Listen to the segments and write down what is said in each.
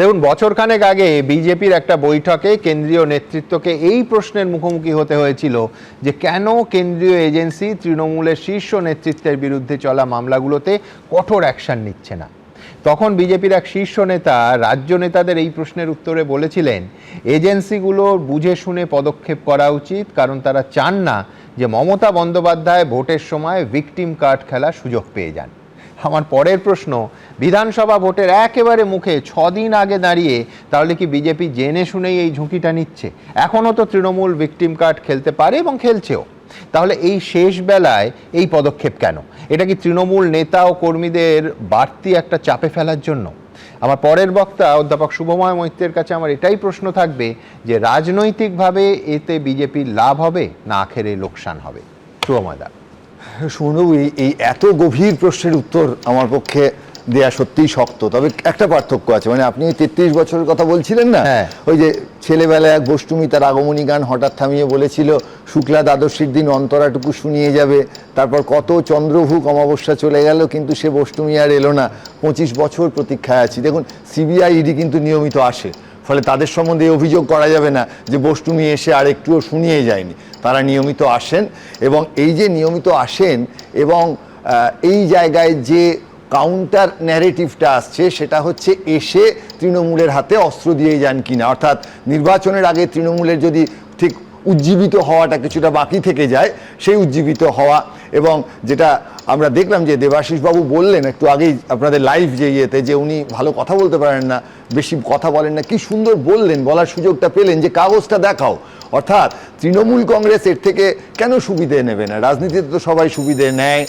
দেখুন, বছরখানেক আগে বিজেপির একটা বৈঠকে কেন্দ্রীয় নেতৃত্বকে এই প্রশ্নের মুখোমুখি হতে হয়েছিল যে কেন কেন্দ্রীয় এজেন্সি তৃণমূলের শীর্ষ নেতৃত্বের বিরুদ্ধে চলা মামলাগুলোতে কঠোর অ্যাকশন নিচ্ছে না। তখন বিজেপির এক শীর্ষ নেতা রাজ্য নেতাদের এই প্রশ্নের উত্তরে বলেছিলেন, এজেন্সিগুলোর বুঝে শুনে পদক্ষেপ করা উচিত, কারণ তারা চান না যে মমতা বন্দ্যোপাধ্যায় ভোটের সময় ভিকটিম কার্ড খেলার সুযোগ পেয়ে যান। আমার পরের প্রশ্ন, বিধানসভা ভোটের একেবারে মুখে 6 দিন আগে দাঁড়িয়ে তাহলে কি বিজেপি জেনে শুনেই এই ঝুঁকিটা নিচ্ছে? এখনও তো তৃণমূল ভিকটিম কার্ড খেলতে পারে এবং খেলছেও, তাহলে এই শেষ বেলায় এই পদক্ষেপ কেন? এটা কি তৃণমূল নেতা ও কর্মীদের বাড়তি একটা চাপে ফেলার জন্য? আমার পরের বক্তা অধ্যাপক শুভময় মৈত্রের কাছে আমার এটাই প্রশ্ন থাকবে যে রাজনৈতিকভাবে এতে বিজেপির লাভ হবে না আখেরে লোকসান হবে? শুভময় দা। সুমনবাবু, এই এত গভীর প্রশ্নের উত্তর আমার পক্ষে দেয়া সত্যিই শক্ত। তবে একটা পার্থক্য আছে, মানে আপনি 33 বছরের কথা বলছিলেন না, ওই যে ছেলেবেলায় এক বষ্টমী তার আগমনী গান হঠাৎ থামিয়ে বলেছিল, শুক্লা দ্বাদশীর দিন অন্তরাটুকু শুনিয়ে যাবে। তারপর কত চন্দ্রভুক অমাবস্যা চলে গেল, কিন্তু সে বষ্টমী আর এলো না। 25 বছর প্রতীক্ষায় আছি। দেখুন, সিবিআই ইডি কিন্তু নিয়মিত আসে, ফলে তাদের সম্বন্ধে অভিযোগ করা যাবে না যে বষ্টমী এসে আর একটুও শুনিয়ে যায়নি। তারা নিয়মিত আসেন, এবং এই যে নিয়মিত আসেন এবং এই জায়গায় যে কাউন্টার ন্যারেটিভটা আসছে সেটা হচ্ছে এসে তৃণমূলের হাতে অস্ত্র দিয়ে যান কিনা। অর্থাৎ নির্বাচনের আগে তৃণমূলের যদি ঠিক উজ্জীবিত হওয়াটা কিছুটা বাকি থেকে যায়, সেই উজ্জীবিত হওয়া। এবং যেটা আমরা দেখলাম যে দেবাশিসবাবু বললেন একটু আগেই আপনাদের লাইভ যে ইয়েতে, যে উনি ভালো কথা বলতে পারেন না, বেশি কথা বলেন না, কি সুন্দর বললেন, বলার সুযোগটা পেলেন যে কাগজটা দেখাও। অর্থাৎ তৃণমূল কংগ্রেস এর থেকে কেন সুবিধে নেবে না? রাজনীতিতে তো সবাই সুবিধে নেয়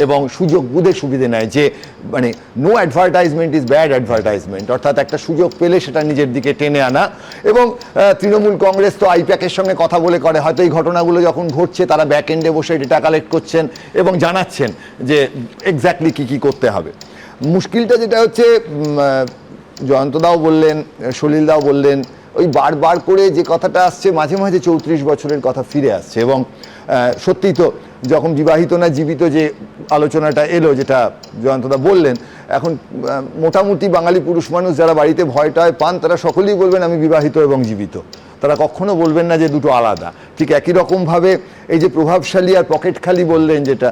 এবং সুযোগ বুঝে সুবিধে নেয়, যে মানে no advertisement is bad advertisement. অর্থাৎ একটা সুযোগ পেলে সেটা নিজের দিকে টেনে আনা। এবং তৃণমূল কংগ্রেস তো আইপ্যাকের সঙ্গে কথা বলে করে, হয়তো এই ঘটনাগুলো যখন ঘটছে তারা ব্যাক এন্ডে বসে ডেটা কালেক্ট করছেন এবং জানাচ্ছেন যে এক্স্যাক্টলি কী কী করতে হবে। মুশকিলটা যেটা হচ্ছে, জয়ন্তদাও বললেন, সলিলদাও বললেন, ওই বারবার করে যে কথাটা আসছে, মাঝে মাঝে 34 বছরের কথা ফিরে আসছে। এবং সত্যিই তো যখন বিবাহিত না জীবিত যে আলোচনাটা এলো, যেটা জয়ন্তদা বললেন, এখন মোটামুটি বাঙালি পুরুষ মানুষ যারা বাড়িতে ভয় টয় পান তারা সকলেই বলবেন আমি বিবাহিত এবং জীবিত। তারা কখনো বলবেন না যে দুটো আলাদা। ঠিক একই রকমভাবে এই যে প্রভাবশালী আর পকেট খালি বললেন, যেটা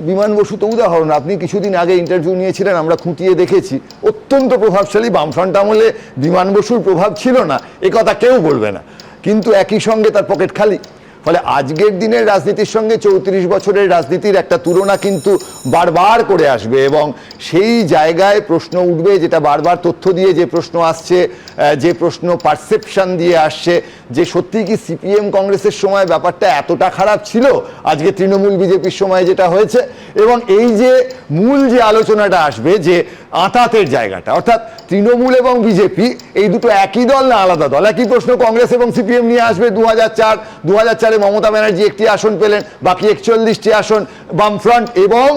বিমান বসু তো উদাহরণ, আপনি কিছুদিন আগে ইন্টারভিউ নিয়েছিলেন, আমরা খুঁটিয়ে দেখেছি, অত্যন্ত প্রভাবশালী। বামফ্রন্ট আমলে বিমান বসুর প্রভাব ছিল না এ কথা কেউ বলবে না, কিন্তু একই সঙ্গে তার পকেট খালি। ফলে আজকের দিনের রাজনীতির সঙ্গে 34 বছরের রাজনীতির একটা তুলনা কিন্তু বারবার করে আসবে, এবং সেই জায়গায় প্রশ্ন উঠবে, যেটা বারবার তথ্য দিয়ে যে প্রশ্ন আসছে, যে প্রশ্ন পারসেপশন দিয়ে আসছে, যে সত্যি কি সিপিএম কংগ্রেসের সময় ব্যাপারটা এতটা খারাপ ছিল আজকে তৃণমূল বিজেপির সময় যেটা হয়েছে। এবং এই যে মূল যে আলোচনাটা আসবে, যে আঁতাতের জায়গাটা, অর্থাৎ তৃণমূল এবং বিজেপি এই দুটো একই দল না আলাদা দল? একই প্রশ্ন কংগ্রেস এবং সিপিএম নিয়ে আসবে। 2004 মমতা ব্যানার্জি একটি আসন পেলেন, বাকি 41টি আসন বামফ্রন্ট এবং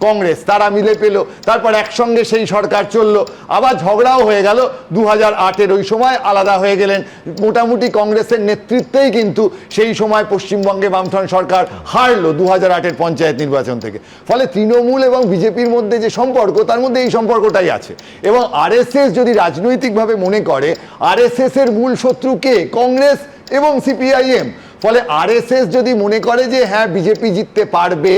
কংগ্রেস তারা মিলে পেল। তারপর একসঙ্গে সেই সরকার চললো, আবার ঝগড়াও হয়ে গেল। 2008-এর ওই সময় আলাদা হয়ে গেলেন। মোটামুটি কংগ্রেসের নেতৃত্বেই কিন্তু সেই সময় পশ্চিমবঙ্গে বামফ্রন্ট সরকার হারলো 2008-এর পঞ্চায়েত নির্বাচন থেকে। ফলে তৃণমূল এবং বিজেপির মধ্যে যে সম্পর্ক, তার মধ্যে এই সম্পর্কটাই আছে। এবং আরএসএস যদি রাজনৈতিকভাবে মনে করে আরএসএস এর মূল শত্রু কে? কংগ্রেস এবং সিপিআইএম। ফলে আরএসএস যদি মনে করে যে হ্যাঁ বিজেপি জিততে পারবে,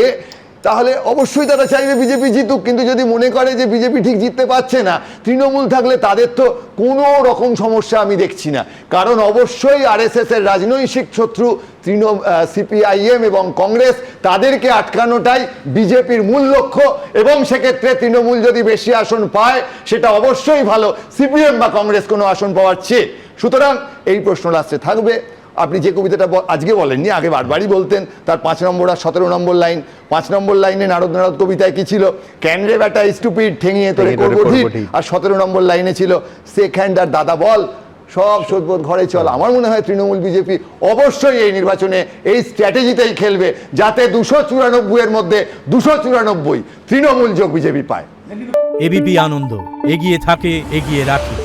তাহলে অবশ্যই তারা চাইবে বিজেপি জিতুক। কিন্তু যদি মনে করে যে বিজেপি ঠিক জিততে পারছে না, তৃণমূল থাকলে তাদের তো কোনো রকম সমস্যা আমি দেখছি না। কারণ অবশ্যই আরএসএস এর রাজনৈতিক শত্রু সিপিআইএম এবং কংগ্রেস, তাদেরকে আটকানোটাই বিজেপির মূল লক্ষ্য। এবং সেক্ষেত্রে তৃণমূল যদি বেশি আসন পায় সেটা অবশ্যই ভালো, সিপিএম বা কংগ্রেস কোনো আসন পাওয়ার চেয়ে। সুতরাং এই প্রশ্ন লাস্টে থাকবে। আপনি যে কবিতাটা আজকে বলেননি, আগে বারবারই বলতেন, তার 5 নম্বর আর 17 নম্বর লাইন। 5 নম্বর লাইনে নারদ নারদ কবিতায় কি ছিল? ক্যানরে বেটা স্টুপিড, ঠেঙিয়ে তোরে করবো ঠিক। আর 17 নম্বর লাইনে ছিল শেক হ্যান্ড আর দাদা বল, সব সদবোধ ঘরে চল। আমার মনে হয় তৃণমূল বিজেপি অবশ্যই এই নির্বাচনে এই স্ট্র্যাটেজিতেই খেলবে, যাতে 294-এর মধ্যে 294 তৃণমূল যোগ বিজেপি পায়। এবিপি আনন্দ, এগিয়ে থাকে, এগিয়ে রাখে।